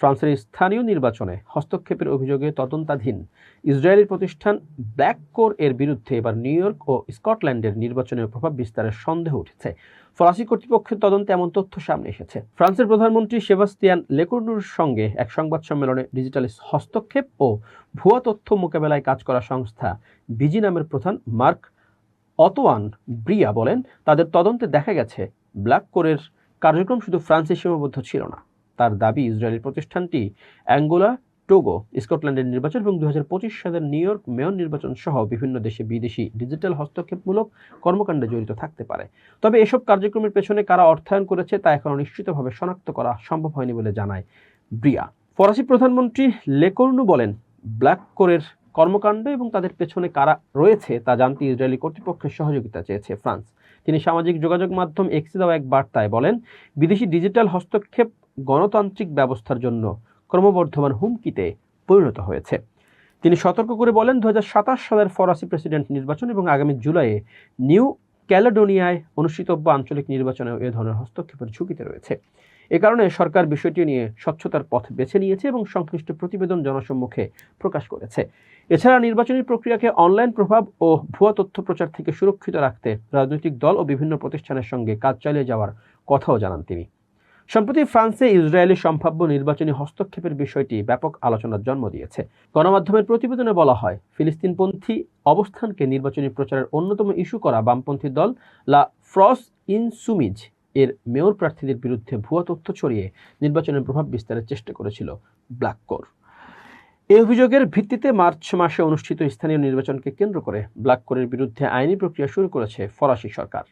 ফ্রান্সের স্থানীয় নির্বাচনে হস্তক্ষেপের অভিযোগে তদন্তাধীন ইসরায়েলি প্রতিষ্ঠান ব্ল্যাক কোর এর বিরুদ্ধে এবার নিউ ইয়র্ক ও স্কটল্যান্ডের নির্বাচনের প্রভাব বিস্তারের সন্দেহ উঠেছে। ফরাসি কর্তৃপক্ষের তদন্তে এমন তথ্য সামনে এসেছে। ফ্রান্সের প্রধানমন্ত্রী সেবাস্তিয়ান লেকর্নুর সঙ্গে এক সংবাদ সম্মেলনে ডিজিটাল হস্তক্ষেপ ও ভুয়া তথ্য মোকাবেলায় কাজ করা সংস্থা বিজি নামের প্রধান মার্ক অতোয়ান ব্রিয়া বলেন, তাদের তদন্তে দেখা গেছে ব্ল্যাক কোরের কার্যক্রম শুধু ফ্রান্সে সীমাবদ্ধ ছিল না। তার দাবি, ইসরায়েলি প্রতিষ্ঠানটি অ্যাঙ্গোলা, টোগো, স্কটল্যান্ডের নির্বাচন এবং 2025 সালের নিউ ইয়র্ক মেয়র নির্বাচন সহ বিভিন্ন দেশে বিদেশি ডিজিটাল হস্তক্ষেপমূলক কর্মকাণ্ডে জড়িত থাকতে পারে। তবে এসব কার্যক্রমের পেছনে কারা অর্থায়ন করেছে তা এখনো নিশ্চিতভাবে শনাক্ত করা সম্ভব হয়নি বলে জানায় ব্রিয়া। ফরাসি প্রধানমন্ত্রী লেকর্নু বলেন, ব্ল্যাক কোরের কর্মকাণ্ড এবং তাদের পেছনে কারা রয়েছে তা জানতে ইসরায়েলি কর্তৃপক্ষের সহযোগিতা চেয়েছে ফ্রান্স। তিনি সামাজিক যোগাযোগ মাধ্যম এক্সে দেওয়া এক বার্তায় বলেন, বিদেশি ডিজিটাল হস্তক্ষেপ গণতান্ত্রিক ব্যবস্থার জন্য ক্রমবর্ধমান হুমকিতে পরিণত হয়েছে। তিনি সতর্ক করে বলেন, 2027 সালের ফরাসি প্রেসিডেন্ট নির্বাচন এবং আগামী জুলাইয়ে নিউ ক্যালেডোনিয়ায় অনুষ্ঠিতব্য আঞ্চলিক নির্বাচনেও এ ধরনের হস্তক্ষেপের ঝুঁকিতে রয়েছে। এ কারণে সরকার বিষয়টি নিয়ে স্বচ্ছতার পথ বেছে নিয়েছে এবং সংশ্লিষ্ট প্রতিবেদন জনসম্মুখে প্রকাশ করেছে। এছাড়া নির্বাচনী প্রক্রিয়াকে অনলাইন প্রভাব ও ভুয়া তথ্য প্রচার থেকে সুরক্ষিত রাখতে রাজনৈতিক দল ও বিভিন্ন প্রতিষ্ঠানের সঙ্গে কাজ চালিয়ে যাওয়ার কথাও জানান তিনি। সম্প্রতি ফ্রান্সে ইসরায়েলি সম্ভাব্য নির্বাচনী হস্তক্ষেপের বিষয়টি ব্যাপক আলোচনার জন্ম দিয়েছে। গণমাধ্যমের প্রতিবেদনে বলা হয়, ফিলিস্তিনপন্থী অবস্থানকে নির্বাচনী প্রচারের অন্যতম ইস্যু করা বামপন্থী দল লা ফ্রস ইনসুমিজ এর মেয়র প্রার্থীদের বিরুদ্ধে ভুয়া তথ্য ছড়িয়ে নির্বাচনের প্রভাব বিস্তারের চেষ্টা করেছিল ব্ল্যাক কোর। এই অভিযোগের ভিত্তিতে মার্চ মাসে অনুষ্ঠিত স্থানীয় নির্বাচনকে কেন্দ্র করে ব্ল্যাক কোরের বিরুদ্ধে আইনি প্রক্রিয়া শুরু করেছে ফরাসি সরকার।